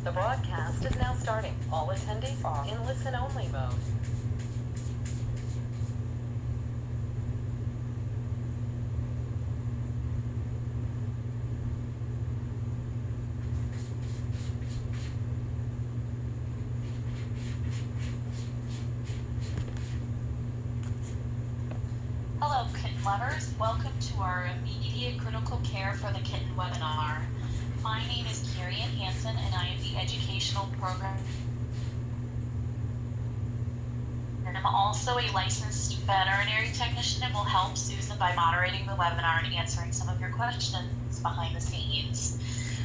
The broadcast is now starting. All attendees are in listen-only mode. Hello, kitten lovers. Welcome to our Immediate Critical Care for the Kitten webinar. My name is Carrie Ann Hansen, and I am the Educational Program. And I'm also a licensed veterinary technician and will help Susan by moderating the webinar and answering some of your questions behind the scenes.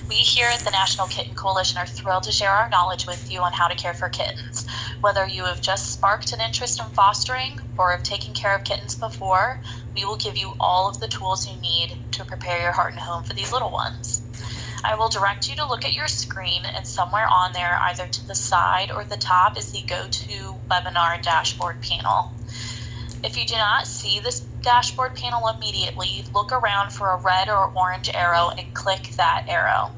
We here at the National Kitten Coalition are thrilled to share our knowledge with you on how to care for kittens. Whether you have just sparked an interest in fostering or have taken care of kittens before, we will give you all of the tools you need to prepare your heart and home for these little ones. I will direct you to look at your screen, and somewhere on there, either to the side or the top, is the go-to webinar dashboard panel. If you do not see this dashboard panel immediately, look around for a red or orange arrow and click that arrow.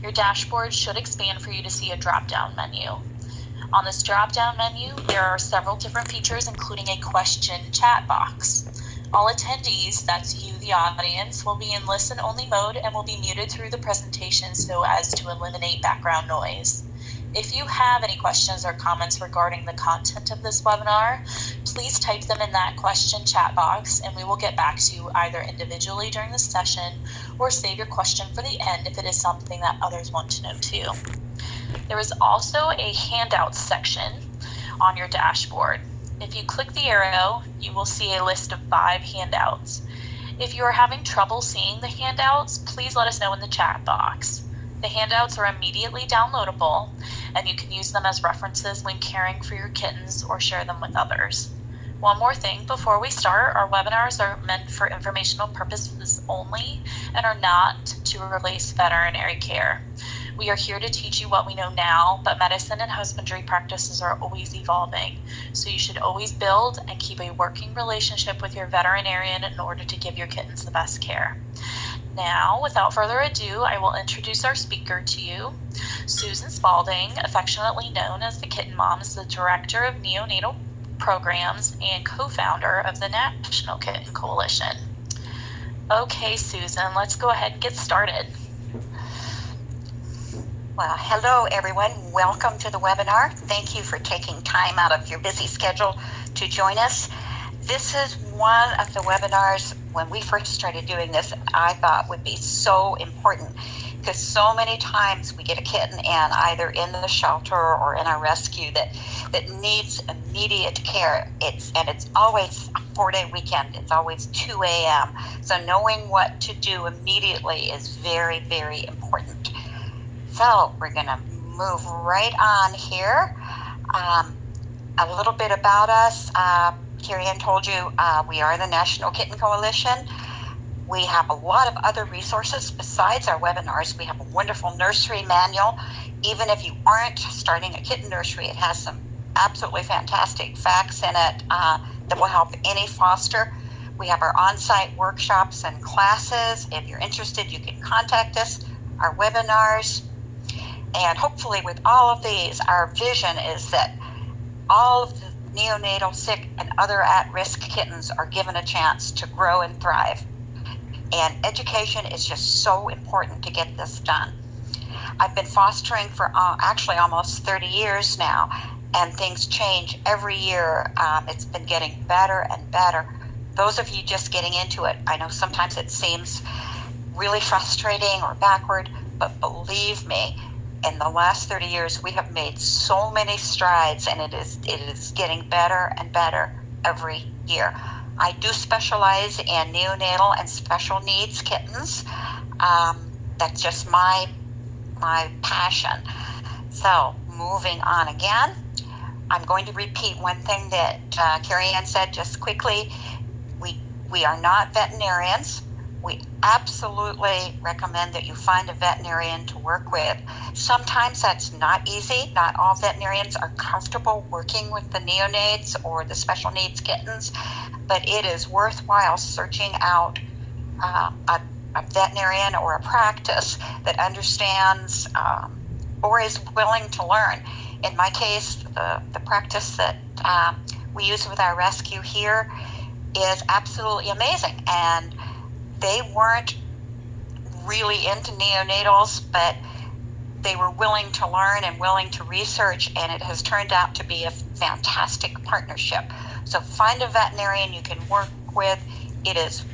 Your dashboard should expand for you to see a drop-down menu. On this drop-down menu, there are several different features, including a question chat box. All attendees, that's you, the audience, will be in listen-only mode and will be muted through the presentation so as to eliminate background noise. If you have any questions or comments regarding the content of this webinar, please type them in that question chat box and we will get back to you either individually during the session or save your question for the end if it is something that others want to know too. There is also a handouts section on your dashboard. If you click the arrow, you will see a list of 5 handouts. If you are having trouble seeing the handouts, please let us know in the chat box. The handouts are immediately downloadable, and you can use them as references when caring for your kittens or share them with others. One more thing before we start, our webinars are meant for informational purposes only and are not to replace veterinary care. We are here to teach you what we know now, but medicine and husbandry practices are always evolving. So you should always build and keep a working relationship with your veterinarian in order to give your kittens the best care. Now, without further ado, I will introduce our speaker to you. Susan Spalding, affectionately known as the Kitten Mom, is the Director of Neonatal Programs and co-founder of the National Kitten Coalition. Okay, Susan, let's go ahead and get started. Well, hello everyone. Welcome to the webinar. Thank you for taking time out of your busy schedule to join us. This is one of the webinars when we first started doing this I thought would be so important because so many times we get a kitten and either in the shelter or in a rescue that needs immediate care. It's always a 4-day weekend. It's always 2 a.m. So knowing what to do immediately is very, very important. So we're going to move right on here. A little bit about us. Carrie Ann told you we are the National Kitten Coalition. We have a lot of other resources besides our webinars. We have a wonderful nursery manual. Even if you aren't starting a kitten nursery, it has some absolutely fantastic facts in it that will help any foster. We have our on-site workshops and classes. If you're interested, you can contact us. Our webinars. And hopefully with all of these, our vision is that all of the neonatal, sick, and other at-risk kittens are given a chance to grow and thrive. And education is just so important to get this done. I've been fostering for actually almost 30 years now, and things change every year. It's been getting better and better. Those of you just getting into it, I know sometimes it seems really frustrating or backward, but believe me, in the last 30 years, we have made so many strides, and it is getting better and better every year. I do specialize in neonatal and special needs kittens. That's just my passion. So moving on again, I'm going to repeat one thing that Carrie Ann said just quickly. We are not veterinarians. We absolutely recommend that you find a veterinarian to work with. Sometimes that's not easy. Not all veterinarians are comfortable working with the neonates or the special needs kittens, but it is worthwhile searching out a veterinarian or a practice that understands or is willing to learn. In my case, the practice that we use with our rescue here is absolutely amazing. And they weren't really into neonatals, but they were willing to learn and willing to research, and it has turned out to be a fantastic partnership. So find a veterinarian you can work with. It is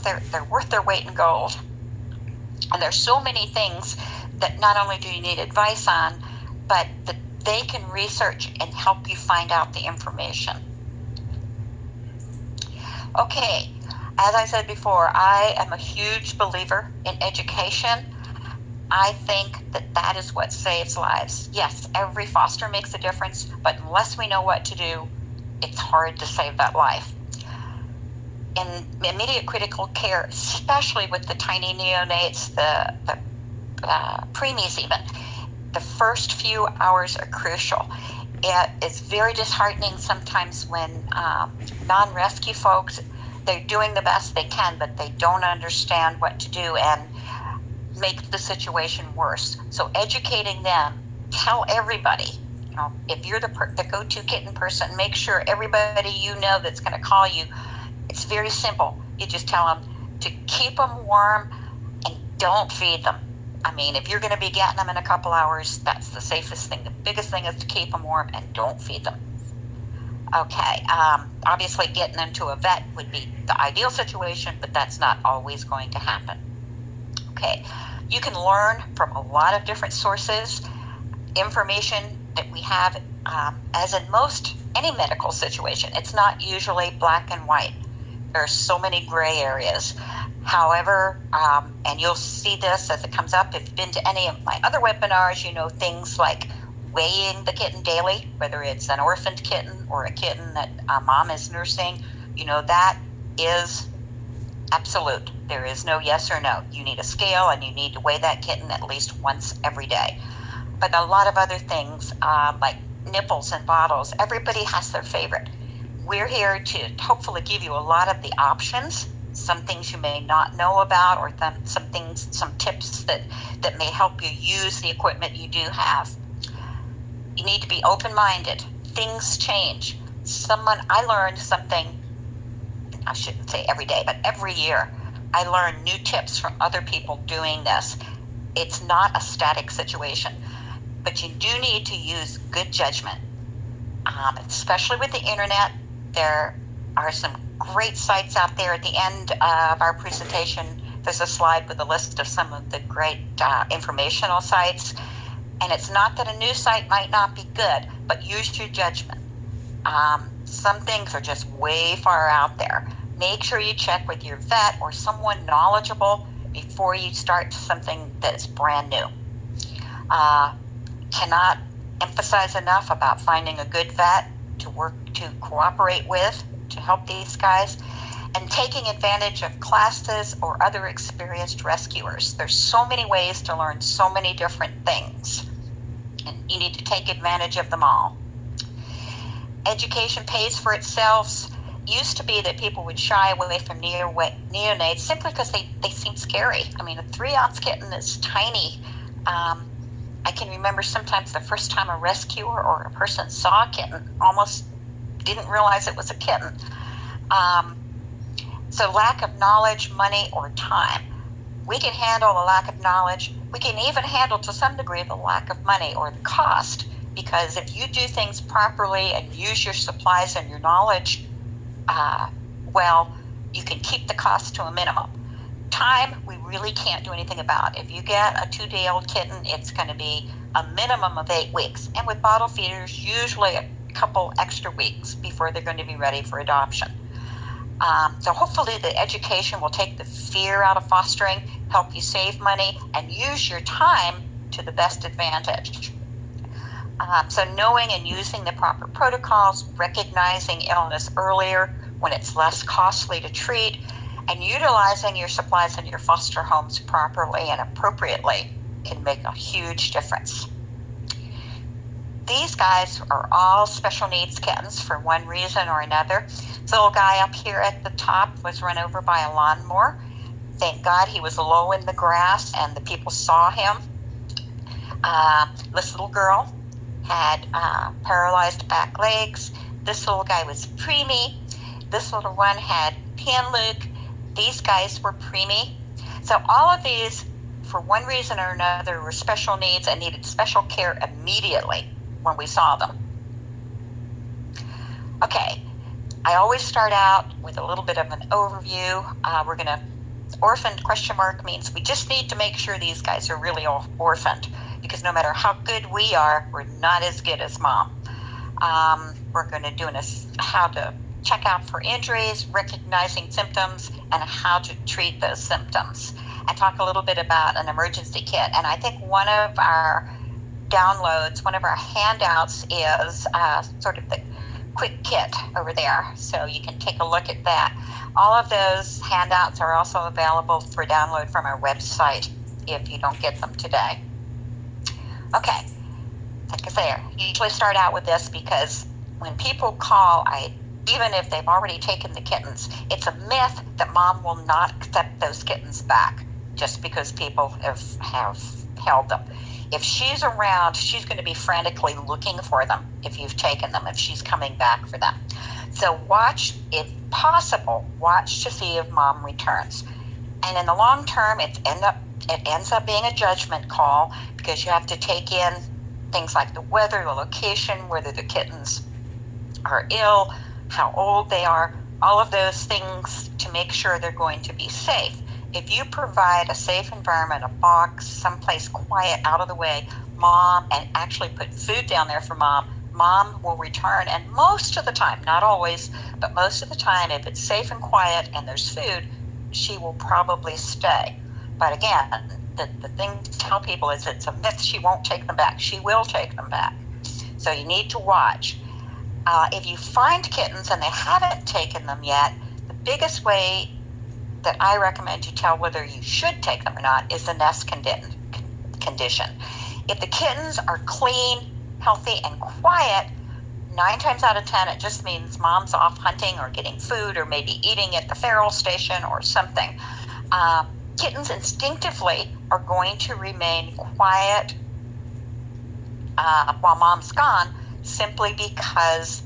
they're worth their weight in gold. And there's so many things that not only do you need advice on, but that they can research and help you find out the information. Okay, as I said before, I am a huge believer in education. I think that that is what saves lives. Yes, every foster makes a difference, but unless we know what to do, it's hard to save that life. In immediate critical care, especially with the tiny neonates, the preemies even, the first few hours are crucial. It is very disheartening sometimes when non-rescue folks, they're doing the best they can, but they don't understand what to do and make the situation worse. So educating them, tell everybody, if you're the go-to kitten person, make sure everybody you know that's going to call you, it's very simple. You just tell them to keep them warm and don't feed them. I mean, if you're going to be getting them in a couple hours, that's the safest thing. The biggest thing is to keep them warm and don't feed them. Okay, obviously getting them to a vet would be the ideal situation, but that's not always going to happen. Okay, you can learn from a lot of different sources, information that we have, as in any medical situation. It's not usually black and white. There are so many gray areas. However, and you'll see this as it comes up, if you've been to any of my other webinars, you know things like weighing the kitten daily, whether it's an orphaned kitten or a kitten that mom is nursing, that is absolute. There is no yes or no. You need a scale and you need to weigh that kitten at least once every day. But a lot of other things like nipples and bottles, everybody has their favorite. We're here to hopefully give you a lot of the options, some things you may not know about, or some tips that may help you use the equipment you do have. You need to be open-minded. Things change. I learned something, I shouldn't say every day, but every year, I learn new tips from other people doing this. It's not a static situation, but you do need to use good judgment, especially with the internet. There are some great sites out there. At the end of our presentation, there's a slide with a list of some of the great informational sites. And it's not that a new site might not be good, but use your judgment. Some things are just way far out there. Make sure you check with your vet or someone knowledgeable before you start something that's brand new. Cannot emphasize enough about finding a good vet to cooperate with, to help these guys, and taking advantage of classes or other experienced rescuers. There's so many ways to learn so many different things, and you need to take advantage of them all. Education pays for itself. Used to be that people would shy away from neonates simply because they seem scary. I mean, a 3-ounce kitten is tiny. I can remember sometimes the first time a rescuer or a person saw a kitten, almost didn't realize it was a kitten. So lack of knowledge, money, or time. We can handle a lack of knowledge. We can even handle to some degree the lack of money or the cost, because if you do things properly and use your supplies and your knowledge, you can keep the cost to a minimum. Time, we really can't do anything about. If you get a 2-day-old kitten, it's going to be a minimum of 8 weeks. And with bottle feeders, usually a couple extra weeks before they're going to be ready for adoption. So hopefully the education will take the fear out of fostering, help you save money, and use your time to the best advantage. So knowing and using the proper protocols, recognizing illness earlier when it's less costly to treat, and utilizing your supplies in your foster homes properly and appropriately can make a huge difference. These guys are all special needs kittens for one reason or another. This little guy up here at the top was run over by a lawnmower. Thank God he was low in the grass and the people saw him. This little girl had paralyzed back legs. This little guy was preemie. This little one had Pan-Luke. These guys were preemie. So all of these, for one reason or another, were special needs and needed special care immediately when we saw them. Okay, I always start out with a little bit of an overview. Orphaned question mark means we just need to make sure these guys are really orphaned, because no matter how good we are, we're not as good as mom. We're going to do how to check out for injuries, recognizing symptoms, and how to treat those symptoms, and talk a little bit about an emergency kit. And I think one of our downloads, one of our handouts is sort of the quick kit over there, so you can take a look at that. All of those handouts are also available for download from our website if you don't get them today. Okay, like I say, I usually start out with this because when people call, even if they've already taken the kittens, it's a myth that mom will not accept those kittens back just because people have held them. If she's around, she's going to be frantically looking for them if you've taken them, if she's coming back for them. So watch, if possible, watch to see if mom returns. And in the long term, it ends up being a judgment call, because you have to take in things like the weather, the location, whether the kittens are ill, how old they are, all of those things to make sure they're going to be safe. If you provide a safe environment, a box, someplace quiet, out of the way, mom, and actually put food down there for mom will return. And most of the time, not always, but most of the time, if it's safe and quiet and there's food, she will probably stay. But again, the thing to tell people is it's a myth she won't take them back. She will take them back. So you need to watch. If you find kittens and they haven't taken them yet, the biggest way that I recommend you tell whether you should take them or not is the nest condition. If the kittens are clean, healthy, and quiet, 9 times out of 10, it just means mom's off hunting or getting food or maybe eating at the feral station or something. Kittens instinctively are going to remain quiet while mom's gone, simply because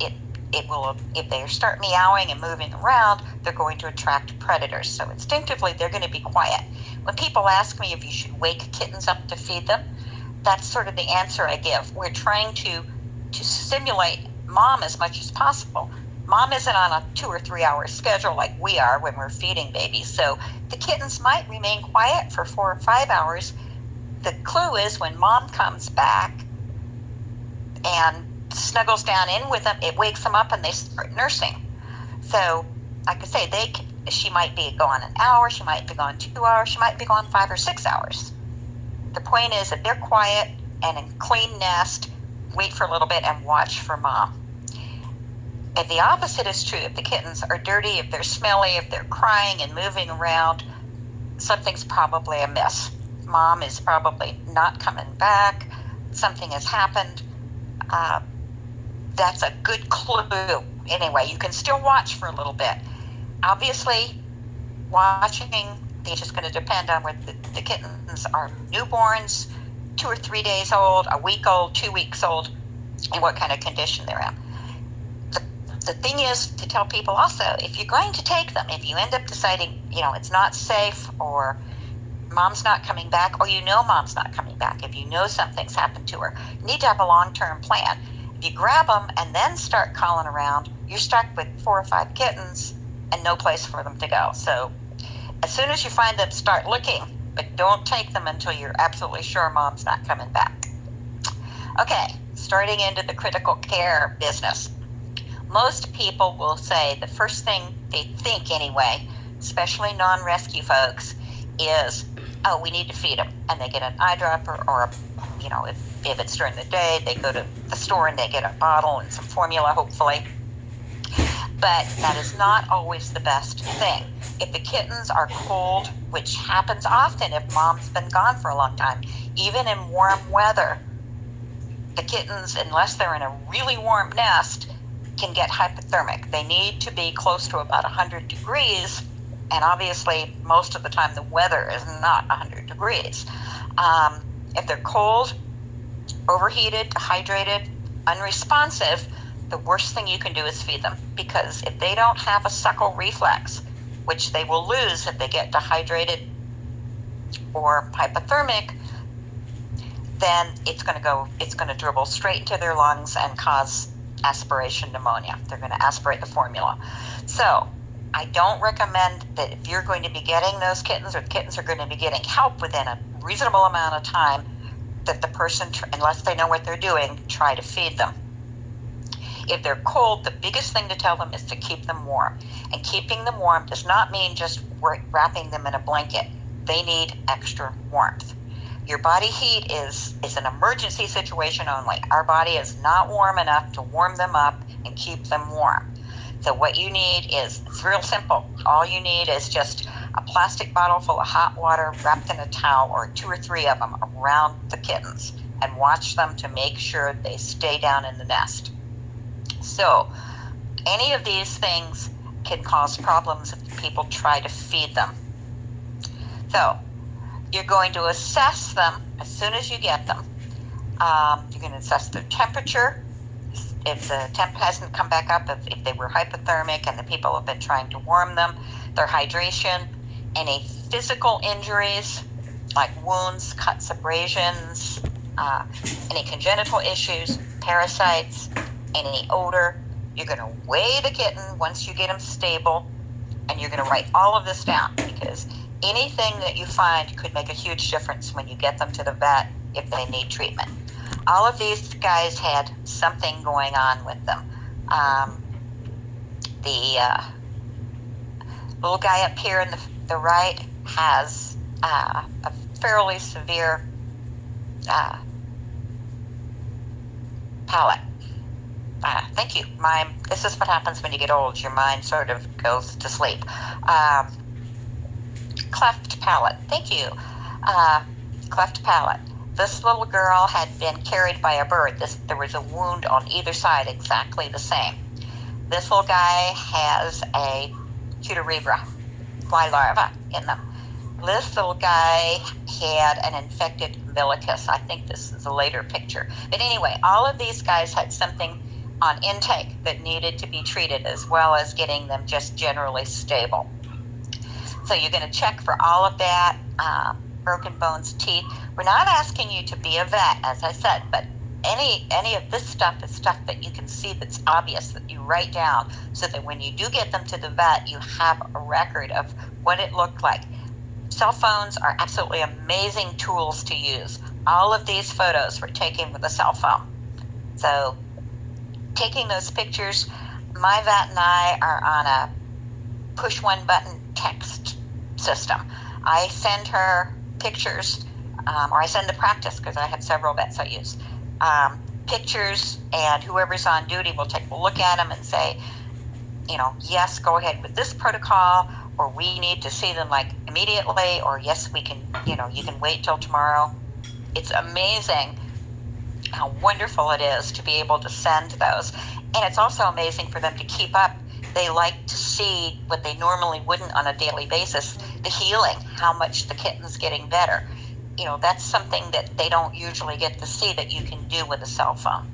it will, if they start meowing and moving around, they're going to attract predators. So instinctively, they're going to be quiet. When people ask me if you should wake kittens up to feed them, that's sort of the answer I give. We're trying to stimulate mom as much as possible. Mom isn't on a 2 or 3 hour schedule like we are when we're feeding babies. So the kittens might remain quiet for 4 or 5 hours. The clue is when mom comes back and snuggles down in with them, it wakes them up and they start nursing. So, like I say, she might be gone an hour, she might be gone 2 hours, she might be gone 5 or 6 hours. The point is that they're quiet and in clean nest, wait for a little bit and watch for mom. If the opposite is true, if the kittens are dirty, if they're smelly, if they're crying and moving around, something's probably amiss. Mom is probably not coming back, something has happened. That's a good clue. Anyway, you can still watch for a little bit. Obviously, watching is just going to depend on whether the kittens are newborns, 2 or 3 days old, a week old, 2 weeks old, and what kind of condition they're in. The thing is to tell people also, if you're going to take them, if you end up deciding, it's not safe, or mom's not coming back, or mom's not coming back, if you know something's happened to her, you need to have a long-term plan. If you grab them and then start calling around, you're stuck with 4 or 5 kittens and no place for them to go. So as soon as you find them, start looking, but don't take them until you're absolutely sure mom's not coming back. Okay, starting into the critical care business. Most people will say the first thing they think anyway, especially non-rescue folks, is, oh, we need to feed them. And they get an eye dropper, or if it's during the day, they go to the store and they get a bottle and some formula, hopefully. But that is not always the best thing. If the kittens are cold, which happens often if mom's been gone for a long time, even in warm weather, the kittens, unless they're in a really warm nest, can get hypothermic. They need to be close to about 100 degrees, and obviously most of the time the weather is not 100 degrees. If they're cold, overheated, dehydrated, unresponsive, the worst thing you can do is feed them, because if they don't have a suckle reflex, which they will lose if they get dehydrated or hypothermic, then it's going to dribble straight into their lungs and cause aspiration pneumonia. They're going to aspirate the formula. So I don't recommend that if you're going to be getting those kittens, or the kittens are going to be getting help within a reasonable amount of time, that the person, unless they know what they're doing, try to feed them. If they're cold, the biggest thing to tell them is to keep them warm. And keeping them warm does not mean just wrapping them in a blanket. They need extra warmth. Your body heat is an emergency situation only. Our body is not warm enough to warm them up and keep them warm. So what you need is, it's real simple. All you need is just a plastic bottle full of hot water wrapped in a towel, or 2 or 3 of them around the kittens, and watch them to make sure they stay down in the nest. So any of these things can cause problems if people try to feed them. So you're going to assess them as soon as you get them. You're going to assess their temperature. If the temp hasn't come back up, if they were hypothermic and the people have been trying to warm them, their hydration, any physical injuries like wounds, cuts, abrasions, any congenital issues, parasites, any odor. You're going to weigh the kitten once you get them stable, and you're going to write all of this down, because anything that you find could make a huge difference when you get them to the vet if they need treatment. All of these guys had something going on with them. The little guy up here in the right has a fairly severe palate. Thank you. This is what happens when you get old. Your mind sort of goes to sleep. Cleft palate. Thank you. Cleft palate. This little girl had been carried by a bird. There was a wound on either side, exactly the same. This little guy has a Kitten fly larva in them. This little guy had an infected umbilicus. I think this is a later picture. But anyway, all of these guys had something on intake that needed to be treated, as well as getting them just generally stable. So you're going to check for all of that, broken bones, teeth. We're not asking you to be a vet, as I said, but any of this stuff is stuff that you can see that's obvious, that you write down, so that when you do get them to the vet, you have a record of what it looked like. Cell phones are absolutely amazing tools to use. All of these photos were taken with a cell phone. So taking those pictures, my vet and I are on a push one button text system. I send her pictures, or I send the practice, because I have several vets I use, pictures, and whoever's on duty will take a look at them and say, yes, go ahead with this protocol, or we need to see them like immediately, or yes, we can, you can wait till tomorrow. It's amazing how wonderful it is to be able to send those. And it's also amazing for them to keep up. They like to see what they normally wouldn't on a daily basis, the healing, how much the kitten's getting better. That's something that they don't usually get to see that you can do with a cell phone.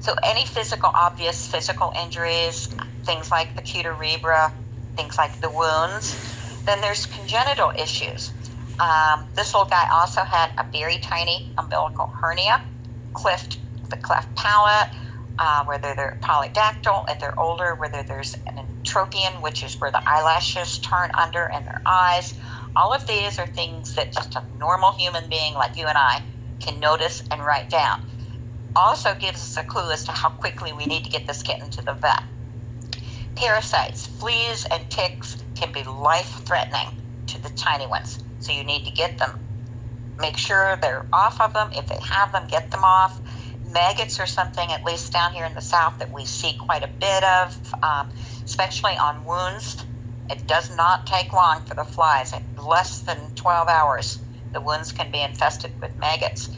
So any obvious physical injuries, things like the Kitten, things like the wounds. Then there's congenital issues. This little guy also had a very tiny umbilical hernia, the cleft palate, whether they're polydactyl, if they're older, whether there's an entropion, which is where the eyelashes turn under in their eyes. All of these are things that just a normal human being like you and I can notice and write down. Also gives us a clue as to how quickly we need to get this kitten to the vet. Parasites, fleas, and ticks can be life-threatening to the tiny ones. So you need to get them, make sure they're off of them. If they have them, get them off. Maggots are something, at least down here in the south, that we see quite a bit of, especially on wounds. It does not take long for the flies. In less than 12 hours, the wounds can be infested with maggots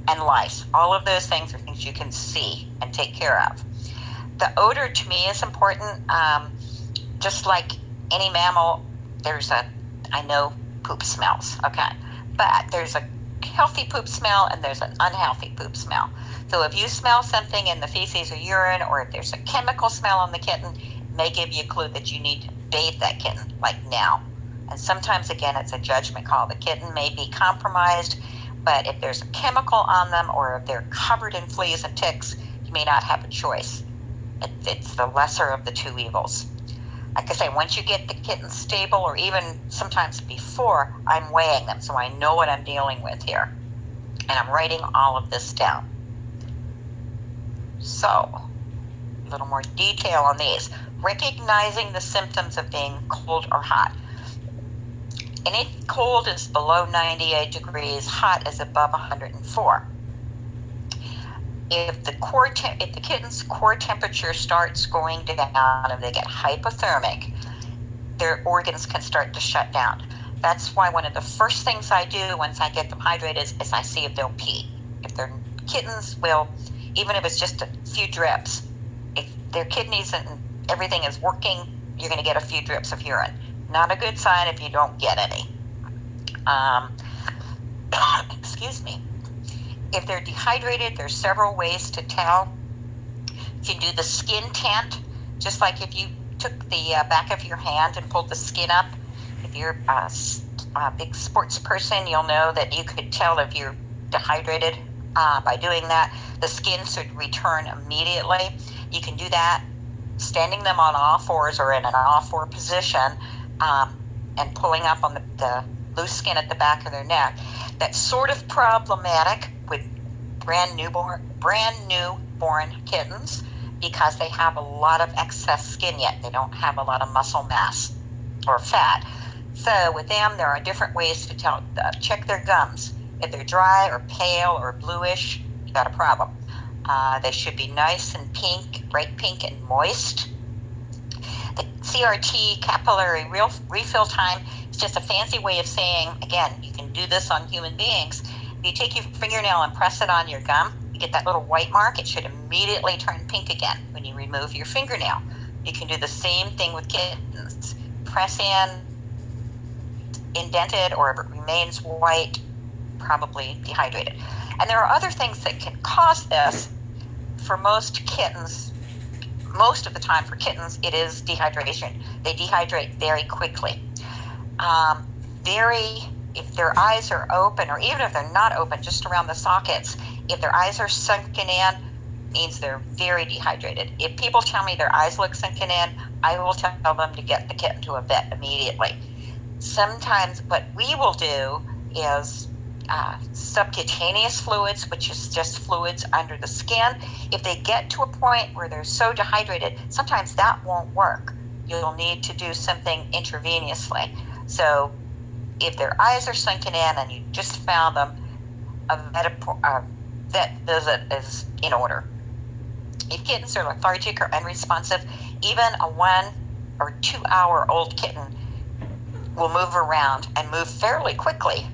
and lice. All of those things are things you can see and take care of. The odor, to me, is important. Just like any mammal, I know poop smells, okay? But there's a healthy poop smell and there's an unhealthy poop smell. So if you smell something in the feces or urine, or if there's a chemical smell on the kitten, it may give you a clue that you need to bathe that kitten, like now. And sometimes, again, it's a judgment call. The kitten may be compromised, but if there's a chemical on them or if they're covered in fleas and ticks, you may not have a choice. It's the lesser of the two evils. Like I say, once you get the kitten stable, or even sometimes before, I'm weighing them, so I know what I'm dealing with here. And I'm writing all of this down. So, a little more detail on these. Recognizing the symptoms of being cold or hot. Any cold is below 98 degrees, hot is above 104. If the kitten's core temperature starts going down, if they get hypothermic, their organs can start to shut down. That's why one of the first things I do once I get them hydrated is I see if they'll pee. If their kittens will, even if it's just a few drips, if their kidneys and everything is working, you're going to get a few drips of urine. Not a good sign if you don't get any. Excuse me. If they're dehydrated, there's several ways to tell. You can do the skin tent, just like if you took the back of your hand and pulled the skin up. If you're a big sports person, you'll know that you could tell if you're dehydrated by doing that. The skin should return immediately. You can do that standing them on all fours or in an all four position and pulling up on the loose skin at the back of their neck. That's sort of problematic with brand newborn kittens because they have a lot of excess skin yet. They don't have a lot of muscle mass or fat. So with them, there are different ways to check their gums. If they're dry or pale or bluish, you got a problem. They should be nice and pink, bright pink and moist. The CRT, capillary refill time, is just a fancy way of saying, again, you can do this on human beings. If you take your fingernail and press it on your gum, you get that little white mark. It should immediately turn pink again when you remove your fingernail. You can do the same thing with kittens. Press in, indented, or if it remains white, probably dehydrated. And there are other things that can cause this. For most kittens, most of the time for kittens, it is dehydration. They dehydrate very quickly. If their eyes are open, or even if they're not open, just around the sockets, if their eyes are sunken in, means they're very dehydrated. If people tell me their eyes look sunken in, I will tell them to get the kitten to a vet immediately. Sometimes what we will do is subcutaneous fluids, which is just fluids under the skin. If they get to a point where they're so dehydrated, sometimes that won't work. You'll need to do something intravenously. So if their eyes are sunken in and you just found them, a vet visit is in order. If kittens are lethargic or unresponsive, even a 1 or 2 hour old kitten will move around and move fairly quickly.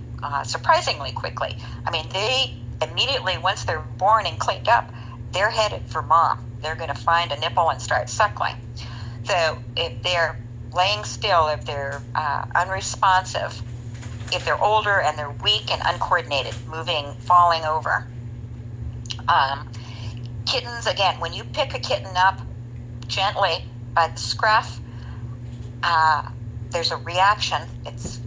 Surprisingly quickly. I mean, they immediately, once they're born and cleaned up, they're headed for mom. They're going to find a nipple and start suckling. So if they're laying still, if they're unresponsive, if they're older and they're weak and uncoordinated, moving, falling over. Kittens, again, when you pick a kitten up gently by the scruff, there's a reaction. It's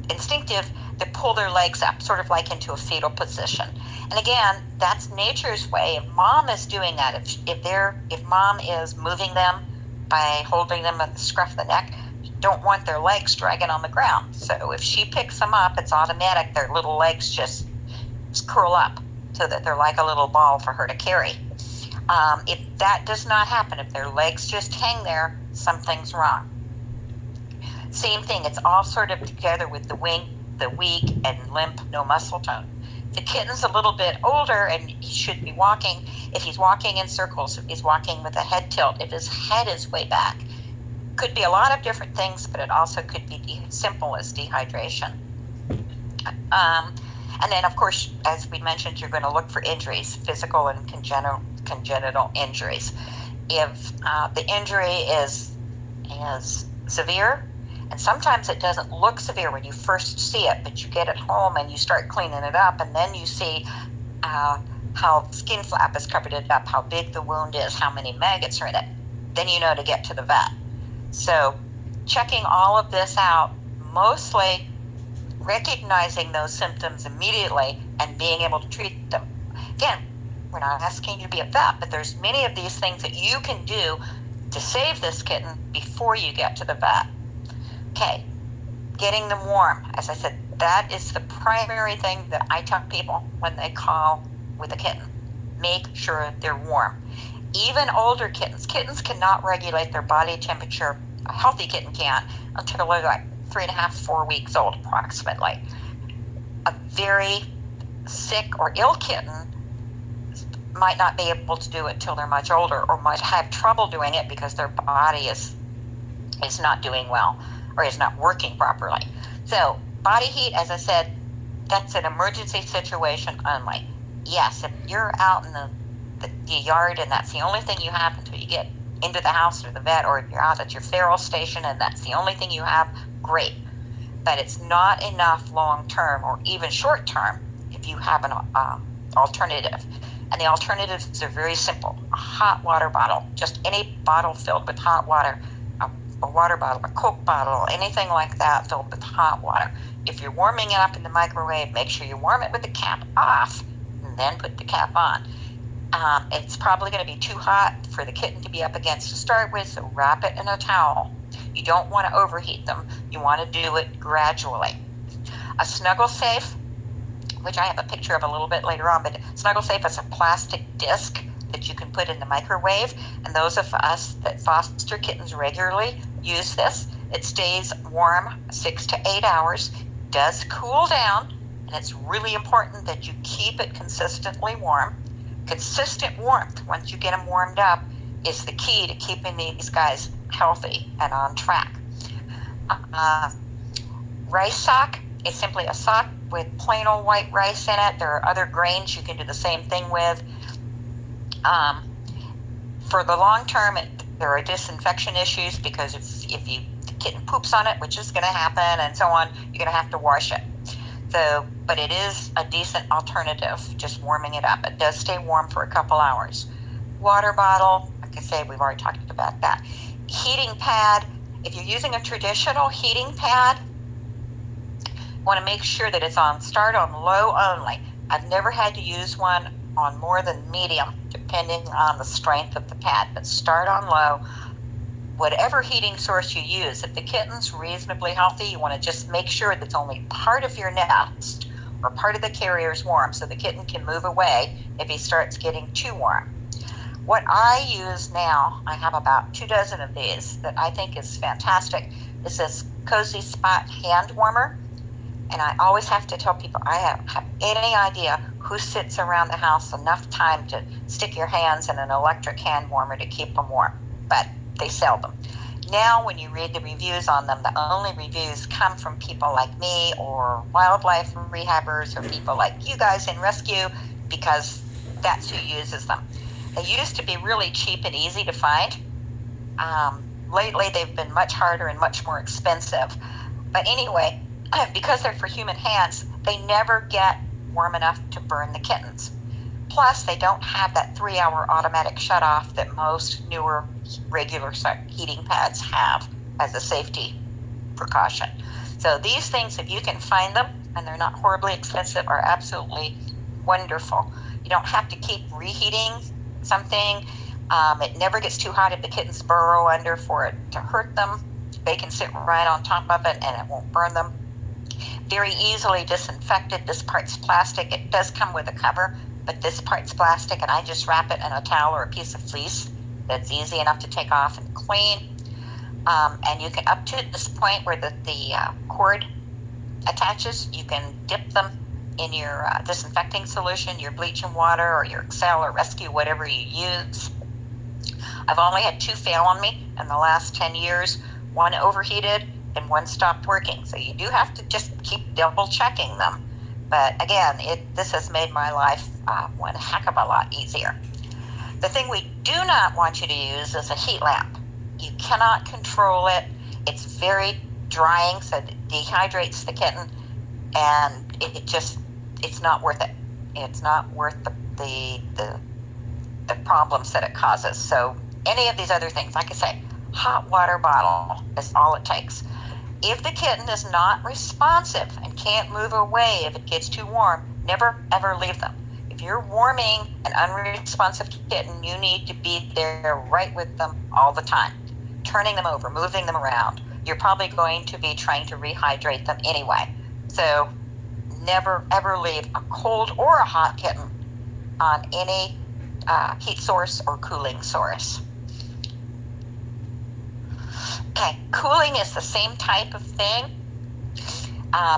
instinctive to pull their legs up, sort of like into a fetal position. And again, that's nature's way. If mom is doing that, if mom is moving them by holding them at the scruff of the neck, you don't want their legs dragging on the ground. So if she picks them up, it's automatic. Their little legs just curl up so that they're like a little ball for her to carry. If that does not happen, if their legs just hang there, something's wrong. Same thing, it's all sort of together with the weak and limp, no muscle tone. The kitten's a little bit older and he should be walking. If he's walking in circles, if he's walking with a head tilt, if his head is way back, could be a lot of different things, but it also could be simple as dehydration. And then, of course, as we mentioned, you're going to look for injuries, physical and congenital injuries. If the injury is severe And sometimes it doesn't look severe when you first see it, but you get it home and you start cleaning it up, and then you see how skin flap has covered it up, how big the wound is, how many maggots are in it. Then you know to get to the vet. So checking all of this out, mostly recognizing those symptoms immediately and being able to treat them. Again, we're not asking you to be a vet, but there's many of these things that you can do to save this kitten before you get to the vet. Okay, getting them warm. As I said, that is the primary thing that I tell people when they call with a kitten. Make sure they're warm. Even older kittens cannot regulate their body temperature. A healthy kitten can't until they're like 3.5, 4 weeks old approximately. A very sick or ill kitten might not be able to do it till they're much older, or might have trouble doing it because their body is not doing well or is not working properly. So body heat, as I said, that's an emergency situation only. Yes, if you're out in the yard and that's the only thing you have until you get into the house or the vet, or if you're out at your feral station and that's the only thing you have, great. But it's not enough long term or even short term if you have an alternative. And the alternatives are very simple. A hot water bottle, just any bottle filled with hot water, a water bottle, a Coke bottle, anything like that filled with hot water. If you're warming it up in the microwave, make sure you warm it with the cap off and then put the cap on. It's probably going to be too hot for the kitten to be up against to start with, so wrap it in a towel. You don't want to overheat them. You want to do it gradually. A Snuggle Safe, which I have a picture of a little bit later on, but Snuggle Safe is a plastic disc that you can put in the microwave, and those of us that foster kittens regularly use this. It stays warm 6 to 8 hours, does cool down, and it's really important that you keep it consistently warm. Consistent warmth, once you get them warmed up, is the key to keeping these guys healthy and on track. Rice sock is simply a sock with plain old white rice in it. There are other grains you can do the same thing with. For the long term, there are disinfection issues because if the kitten poops on it, which is going to happen, and so on, you're going to have to wash it. So, but it is a decent alternative, just warming it up. It does stay warm for a couple hours. Water bottle, like I say, we've already talked about that. Heating pad, if you're using a traditional heating pad, you want to make sure that it's start on low only. I've never had to use one on more than medium, depending on the strength of the pad, but start on low. Whatever heating source you use, if the kitten's reasonably healthy, you want to just make sure that's only part of your nest or part of the carrier is warm, so the kitten can move away if he starts getting too warm. What I use now, I have about 2 dozen of these that I think is fantastic, is this Cozy Spot hand warmer. And I always have to tell people, I have any idea who sits around the house enough time to stick your hands in an electric hand warmer to keep them warm. But they sell them. Now, when you read the reviews on them, the only reviews come from people like me or wildlife rehabbers or people like you guys in rescue, because that's who uses them. They used to be really cheap and easy to find. Lately, they've been much harder and much more expensive. But anyway, because they're for human hands, they never get warm enough to burn the kittens. Plus, they don't have that 3-hour automatic shutoff that most newer regular heating pads have as a safety precaution. So these things, if you can find them and they're not horribly expensive, are absolutely wonderful. You don't have to keep reheating something. It never gets too hot if the kittens burrow under for it to hurt them. They can sit right on top of it and it won't burn them. Very easily disinfected. This part's plastic. It does come with a cover, but this part's plastic, and I just wrap it in a towel or a piece of fleece that's easy enough to take off and clean. And you can, up to this point where the cord attaches, you can dip them in your disinfecting solution, your bleach and water, or your Excel or Rescue, whatever you use. I've only had 2 fail on me in the last 10 years. One overheated and one stopped working. So you do have to just keep double checking them. But again, this has made my life one heck of a lot easier. The thing we do not want you to use is a heat lamp. You cannot control it. It's very drying, so it dehydrates the kitten, and it's not worth it. It's not worth the problems that it causes. So any of these other things, like I say, hot water bottle is all it takes. If the kitten is not responsive and can't move away if it gets too warm, never ever leave them. If you're warming an unresponsive kitten, you need to be there right with them all the time, turning them over, moving them around. You're probably going to be trying to rehydrate them anyway. So never ever leave a cold or a hot kitten on any heat source or cooling source. Okay, cooling is the same type of thing.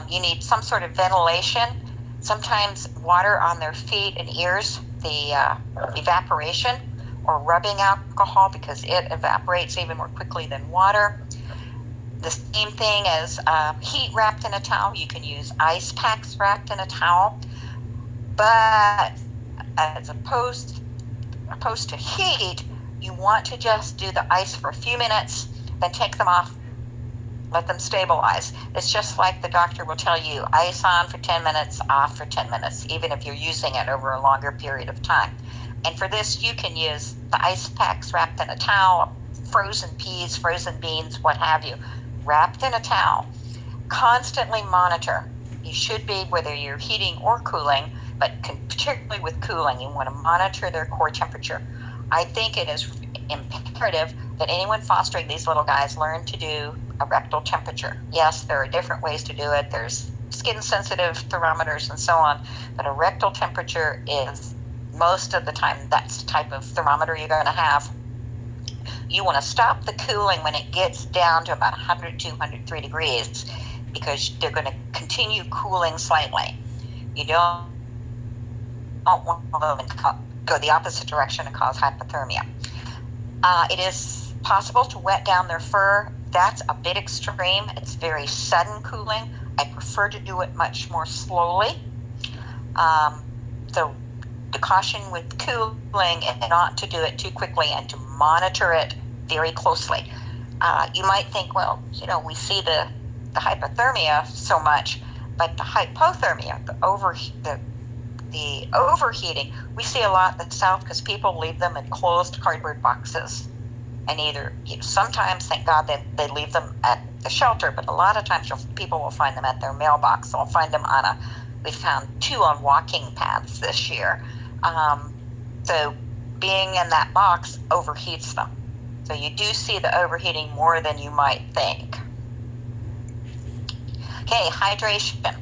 You need some sort of ventilation. Sometimes water on their feet and ears, the evaporation, or rubbing alcohol, because it evaporates even more quickly than water. The same thing as heat wrapped in a towel. You can use ice packs wrapped in a towel. But as opposed to heat, you want to just do the ice for a few minutes, then take them off, let them stabilize. It's just like the doctor will tell you, ice on for 10 minutes, off for 10 minutes, even if you're using it over a longer period of time. And for this, you can use the ice packs wrapped in a towel, frozen peas, frozen beans, what have you, wrapped in a towel. Constantly monitor. You should be, whether you're heating or cooling, but particularly with cooling, you want to monitor their core temperature. I think it is imperative that anyone fostering these little guys learn to do a rectal temperature. Yes, there are different ways to do it. There's skin-sensitive thermometers and so on, but a rectal temperature is, most of the time, that's the type of thermometer you're going to have. You want to stop the cooling when it gets down to about 100, 203 degrees, because they're going to continue cooling slightly. You don't want them to go the opposite direction and cause hypothermia. It is possible to wet down their fur. That's a bit extreme. It's very sudden cooling. I prefer to do it much more slowly. So the caution with cooling is not to do it too quickly and to monitor it very closely. You might think, well, we see the hypothermia so much, but the hypothermia, the overheating, we see a lot in the South because people leave them in closed cardboard boxes. And sometimes, thank God, they leave them at the shelter, but a lot of times people will find them at their mailbox. They'll find them we found 2 on walking paths this year. So being in that box overheats them. So you do see the overheating more than you might think. Okay, hydration.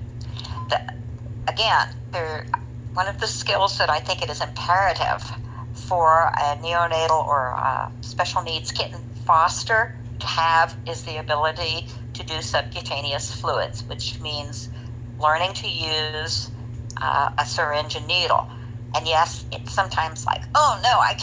One of the skills that I think it is imperative for a neonatal or special needs kitten foster to have is the ability to do subcutaneous fluids, which means learning to use a syringe and needle. And yes, it's sometimes like, oh no, I